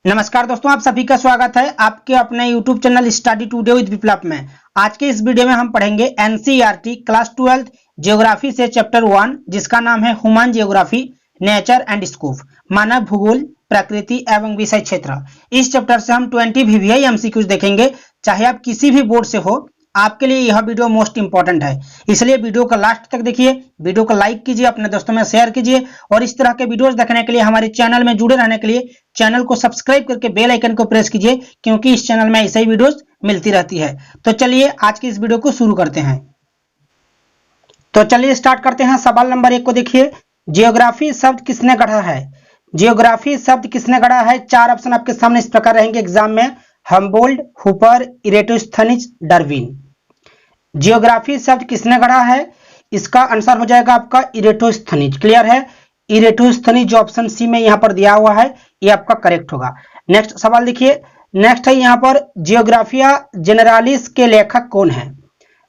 नमस्कार दोस्तों, आप सभी का स्वागत है आपके अपने YouTube channel study today with Viplav में। आज के इस वीडियो में हम पढ़ेंगे एनसीईआरटी क्लास 12 ज्योग्राफी से चैप्टर 1 जिसका नाम है human geography nature and scope, मानव भूगोल प्रकृति एवं विषय क्षेत्र। इस चैप्टर से हम 20 VVI MCQs देखेंगे। चाहे आप किसी भी बोर्ड से हो, आपके लिए यह वीडियो मोस्ट इंपॉर्टेंट है, इसलिए वीडियो को लास्ट तक देखिए। वीडियो को लाइक कीजिए, अपने दोस्तों में शेयर कीजिए और इस तरह के वीडियोस देखने के लिए हमारे चैनल में जुड़े रहने के लिए चैनल को सब्सक्राइब करके बेल आइकन को प्रेस कीजिए, क्योंकि इस चैनल में ऐसे ही वीडियोस मिलती रहती है। तो चलिए आज की इस वीडियो को शुरू करते हैं। तो चलिए स्टार्ट करते हैं। सवाल नंबर 1 को देखिए, जियोग्राफी शब्द किसने गढ़ा है? जियोग्राफी शब्द किसने गढ़ा है? 4 ऑप्शन आपके सामने इस प्रकार रहेंगे एग्जाम में, Humboldt, Hooper, Eratosthenes, Darwin. Geography शब्द किसने गढ़ा है? इसका आंसर हो जाएगा आपका इरेटोस्थनीज। क्लियर है? इरेटोस्थनीज जो ऑप्शन सी में यहां पर दिया हुआ है ये आपका करेक्ट होगा। नेक्स्ट सवाल देखिए, नेक्स्ट है यहां पर जियोग्राफिया जेनरालिस के लेखक कौन है?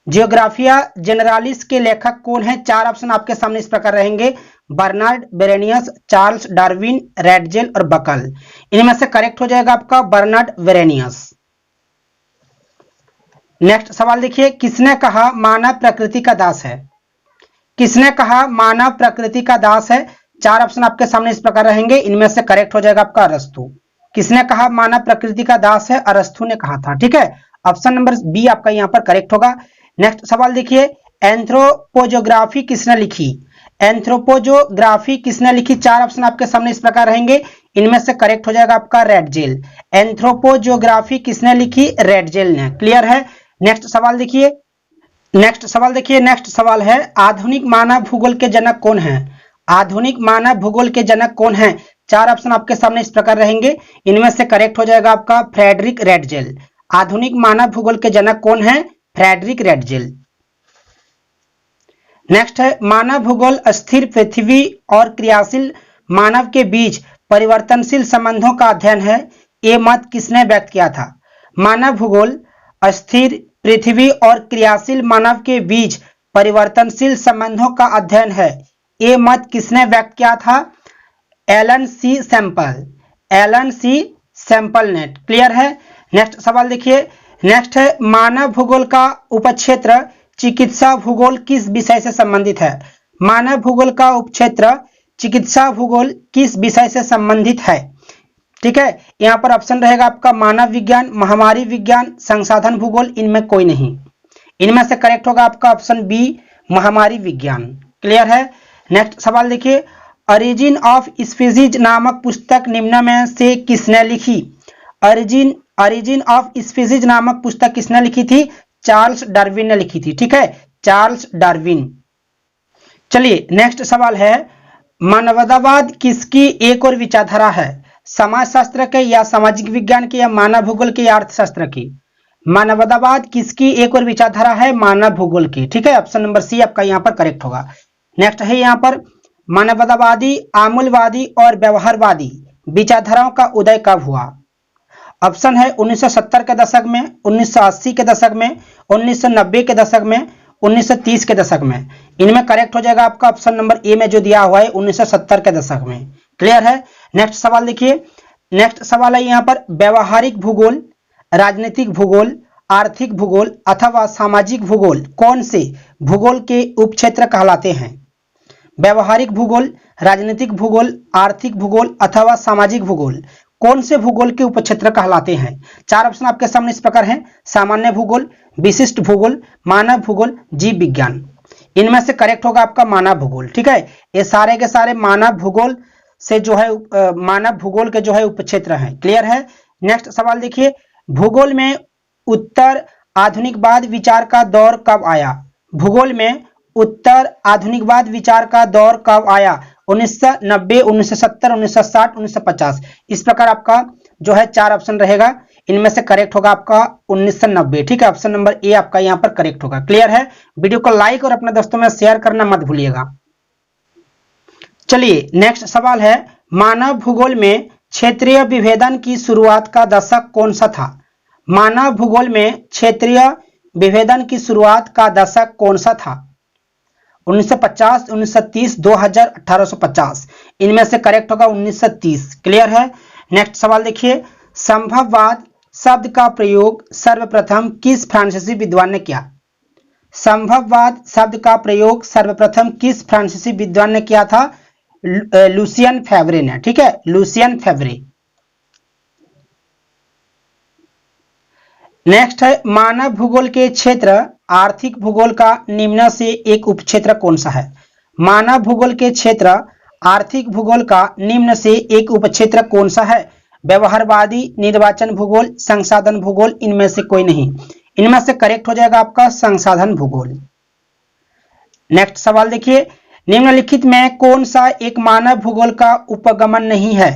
जियोग्राफिया जेनरालिस के लेखक कौन है? 4 ऑप्शन आपके सामने इस प्रकार रहेंगे, बर्नार्ड बेरेनियस, चार्ल्स डार्विन, रैडजेल और बकल। इनमें से करेक्ट हो जाएगा आपका बर्नार्ड बेरेनियस। नेक्स्ट सवाल देखिए, किसने कहा मानव प्रकृति का दास है? किसने कहा मानव प्रकृति का दास है? 4 ऑप्शन आपके सामने इस प्रकार रहेंगे, इनमें से करेक्ट हो जाएगा आपका अरस्तु। किसने कहा मानव प्रकृति का दास है? अरस्तु ने कहा था। ठीक है, ऑप्शन नंबर बी आपका यहां पर करेक्ट होगा। नेक्स्ट सवाल देखिए, एंथ्रोपोजोग्राफी किसने लिखी? एंथ्रोपोजोग्राफी किसने लिखी? 4 ऑप्शन आपके सामने इस प्रकार रहेंगे, इनमें से करेक्ट हो जाएगा आपका रैडजेल। एंथ्रोपोजोग्राफी किसने लिखी? रैडजेल ने। क्लियर है? नेक्स्ट सवाल देखिए, नेक्स्ट सवाल है, आधुनिक मानव भूगोल के जनक कौन है? आधुनिक मानव भूगोल के जनक कौन है? 4 ऑप्शन आपके सामने इस प्रकार रहेंगे, इनमें से करेक्ट हो जाएगा आपका फ्रेडरिक रैडजेल। आधुनिक मानव भूगोल के जनक कौन है? फ्रेडरिक रैडजेल। नेक्स्ट है, मानव भूगोल स्थिर पृथ्वी और क्रियाशील मानव के बीच परिवर्तनशील संबंधों का अध्ययन है। ये मत किसने व्यक्त किया था? मानव भूगोल स्थिर पृथ्वी और क्रियाशील मानव के बीच परिवर्तनशील संबंधों का अध्ययन है। ये मत किसने व्यक्त किया था? एलन सी सैंपल। एलन सी सैंपल ने। क्लियर है? नेक्स्ट सवाल देखिए, नेक्स्ट है, मानव भूगोल का उपक्षेत्र चिकित्सा भूगोल किस विषय से संबंधित है? मानव भूगोल का उपक्षेत्र चिकित्सा भूगोल किस विषय से संबंधित है? ठीक है, यहां पर ऑप्शन रहेगा आपका मानव विज्ञान, महामारी विज्ञान, संसाधन भूगोल, इनमें कोई नहीं। इनमें से करेक्ट होगा आपका ऑप्शन बी, महामारी विज्ञान। क्लियर है? नेक्स्ट सवाल देखिए, ओरिजिन ऑफ स्पीसीज नामक पुस्तक निम्न में से किसने लिखी? ओरिजिन ऑफ स्पीसीज नामक पुस्तक किसने लिखी थी? चार्ल्स डार्विन ने लिखी थी। ठीक है, चार्ल्स डार्विन। चलिए नेक्स्ट सवाल है, मानवतावाद किसकी एक और विचारधारा है? समाजशास्त्र के या सामाजिक विज्ञान की या मानव भूगोल की या अर्थशास्त्र की? मानवतावाद किसकी एक और विचारधारा है? मानव भूगोल की। ठीक है, ऑप्शन नंबर सी आपका यहां पर करेक्ट होगा। नेक्स्ट है यहां पर, मानवतावादी, आमूलवादी और व्यवहारवादी विचारधाराओं का उदय कब हुआ? ऑप्शन है 1970 के दशक में, 1980 के दशक में, 1990 के दशक में, 1930 के दशक में। इनमें करेक्ट हो जाएगा आपका ऑप्शन नंबर ए में जो दिया हुआ है 1970 के दशक में। क्लियर है? नेक्स्ट सवाल देखिए, नेक्स्ट सवाल है यहां पर, व्यवहारिक भूगोल, राजनीतिक भूगोल, आर्थिक भूगोल अथवा सामाजिक भूगोल कौन से भूगोल के उपक्षेत्र कहलाते हैं? व्यवहारिक भूगोल, राजनीतिक भूगोल, आर्थिक भूगोल अथवा सामाजिक भूगोल कौन से भूगोल के उपक्षेत्र कहलाते हैं? 4 ऑप्शन आपके सामने इस प्रकार हैं, सामान्य भूगोल, विशिष्ट भूगोल, मानव भूगोल, जीव विज्ञान। इनमें से करेक्ट होगा आपका मानव भूगोल। ठीक है, ये सारे के सारे मानव भूगोल से जो है मानव भूगोल के जो है उपक्षेत्र हैं। क्लियर है? नेक्स्ट सवाल देखिए, भूगोल में उत्तर आधुनिकवाद विचार का दौर कब आया? भूगोल में उत्तर आधुनिकवाद विचार का दौर कब आया? 1990, 1970, 1960, 1950। इस प्रकार आपका जो है 4 ऑप्शन रहेगा, इनमें से करेक्ट होगा आपका 1990। ठीक है, ऑप्शन नंबर ए आपका यहां पर करेक्ट होगा। क्लियर है? वीडियो को लाइक और अपने दोस्तों में शेयर करना मत भूलिएगा। चलिए नेक्स्ट सवाल है, मानव भूगोल में क्षेत्रीय विभेदन की शुरुआत का दशक कौन सा था? मानव भूगोल में क्षेत्रीय विभेदन की शुरुआत का दशक कौन सा था? 1950, 1930, 2000, 1850। इनमें से करेक्ट होगा 1930। क्लियर है? नेक्स्ट सवाल देखिए, संभववाद शब्द का प्रयोग सर्वप्रथम किस फ्रांसीसी विद्वान ने किया? संभववाद शब्द का प्रयोग सर्वप्रथम किस फ्रांसीसी विद्वान ने किया था? लुसियन फेवरे ने। ठीक है, लुसियन फेवरे। नेक्स्ट है, मानव भूगोल के क्षेत्र आर्थिक भूगोल का निम्न से एक उपक्षेत्र कौन सा है? मानव भूगोल के क्षेत्र आर्थिक भूगोल का निम्न से एक उपक्षेत्र कौन सा है? व्यवहारवादी, निर्वाचन भूगोल, संसाधन भूगोल, इनमें से कोई नहीं। इनमें से करेक्ट हो जाएगा आपका संसाधन भूगोल। नेक्स्ट सवाल देखिए, निम्नलिखित में कौन सा एक मानव भूगोल का उपगमन नहीं है?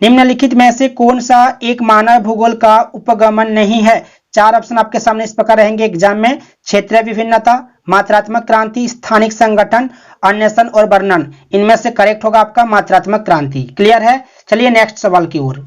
निम्नलिखित में से कौन सा एक मानव भूगोल का उपगमन नहीं है? चार ऑप्शन आपके सामने इस प्रकार रहेंगे एग्जाम में। क्षेत्रीय विभिन्नता, मात्रात्मक क्रांति, स्थानिक संगठन, अन्वेषण और वर्णन। इनमें से करेक्ट होगा आपका मात्रात्मक क्रांति। क्लियर है? चलिए नेक्स्ट सवाल की ओर।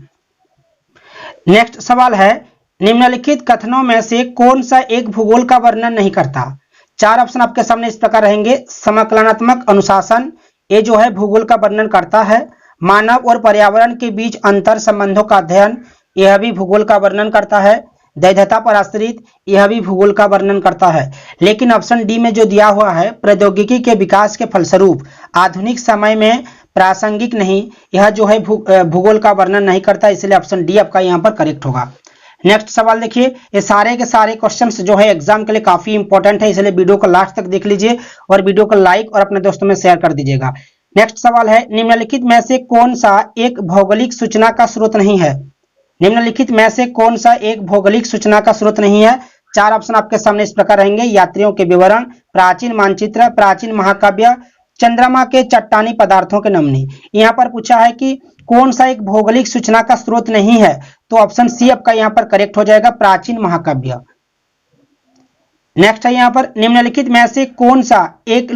नेक्स्ट सवाल है, निम्नलिखित कथनों में से कौन सा एक भूगोल का वर्णन नहीं करता? चार ऑप्शन आपके सामने इस प्रकार रहेंगे। समकलनात्मक अनुशासन, ये जो है भूगोल का वर्णन करता है। मानव और पर्यावरण के बीच अंतर संबंधों का अध्ययन, यह भी भूगोल का वर्णन करता है। दैध्यता पर आश्रित, यह भी भूगोल का वर्णन करता है। लेकिन ऑप्शन डी में जो दिया हुआ है, प्रौद्योगिकी के विकास के फलस्वरूप आधुनिक समय में प्रासंगिक नहीं, यह जो है भूगोल का वर्णन नहीं करता, इसलिए ऑप्शन डी आपका यहाँ पर करेक्ट होगा। नेक्स्ट सवाल देखिए, ये सारे के सारे क्वेश्चंस जो है एग्जाम के लिए काफी इंपॉर्टेंट है, इसलिए वीडियो को लास्ट तक देख लीजिए और वीडियो को लाइक और अपने दोस्तों में शेयर कर दीजिएगा। नेक्स्ट सवाल है, निम्नलिखित में से कौन सा एक भौगोलिक सूचना का स्रोत नहीं है? निम्नलिखित में से कौन सा एक भौगोलिक सूचना का स्रोत नहीं है? चार ऑप्शन आपके सामने इस प्रकार रहेंगे। यात्रियों के विवरण, प्राचीन मानचित्र, प्राचीन महाकाव्य, चंद्रमा के चट्टानी पदार्थों के नमूने। यहाँ पर पूछा है कि कौन सा एक भौगोलिक सूचना का स्रोत नहीं है, तो ऑप्शन सी आपका यहाँ पर करेक्ट हो जाएगा, प्राचीन महाकाव्य। नेक्स्ट है यहाँ पर, निम्नलिखित में से कौन सा एक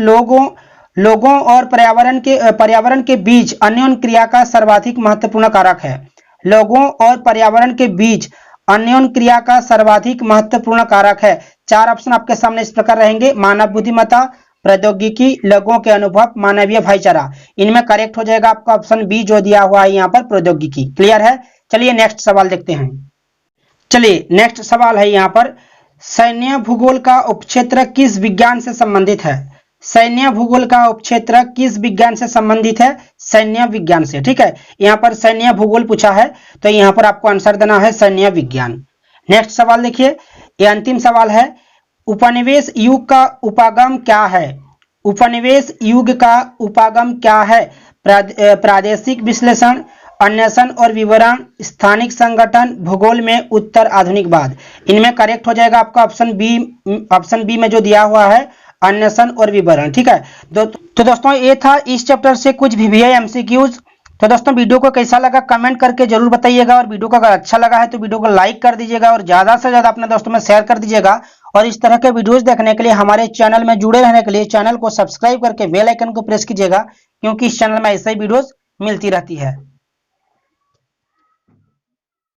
लोगों और पर्यावरण के बीच अन्योन्य क्रिया का सर्वाधिक महत्वपूर्ण कारक है? लोगों और पर्यावरण के बीच अन्योन्य क्रिया का सर्वाधिक महत्वपूर्ण कारक है। चार ऑप्शन आपके सामने इस प्रकार रहेंगे। मानव बुद्धिमत्ता, प्रौद्योगिकी, लोगों के अनुभव, मानवीय भाईचारा। इनमें करेक्ट हो जाएगा आपका ऑप्शन बी जो दिया हुआ है यहाँ पर, प्रौद्योगिकी। क्लियर है? चलिए नेक्स्ट सवाल देखते हैं। चलिए नेक्स्ट सवाल है यहाँ पर, सैन्य भूगोल का उपक्षेत्र किस विज्ञान से संबंधित है? सैन्य भूगोल का उपक्षेत्र किस विज्ञान से संबंधित है? सैन्य विज्ञान से। ठीक है, यहाँ पर सैन्य भूगोल पूछा है, तो यहाँ पर आपको आंसर देना है सैन्य विज्ञान। नेक्स्ट सवाल देखिए, ये अंतिम सवाल है, उपनिवेश युग का उपागम क्या है? उपनिवेश युग का उपागम क्या है? प्रादेशिक विश्लेषण, अन्वेषण और विवरण, स्थानिक संगठन, भूगोल में उत्तर आधुनिकवाद। इनमें करेक्ट हो जाएगा आपका ऑप्शन बी में जो दिया हुआ है, अन्वेषण और विवरण। ठीक है, तो दोस्तों ये था इस चैप्टर से कुछ VVI MCQs। तो दोस्तों वीडियो को कैसा लगा कमेंट करके जरूर बताइएगा, और वीडियो को अगर अच्छा लगा है तो वीडियो को लाइक कर दीजिएगा और ज्यादा से ज्यादा अपने दोस्तों में शेयर कर दीजिएगा। और इस तरह के वीडियोस देखने के लिए, हमारे चैनल में जुड़े रहने के लिए चैनल को सब्सक्राइब करके बेल आइकन को प्रेस कीजिएगा, क्योंकि इस चैनल में ऐसे ही वीडियोस मिलती रहती है।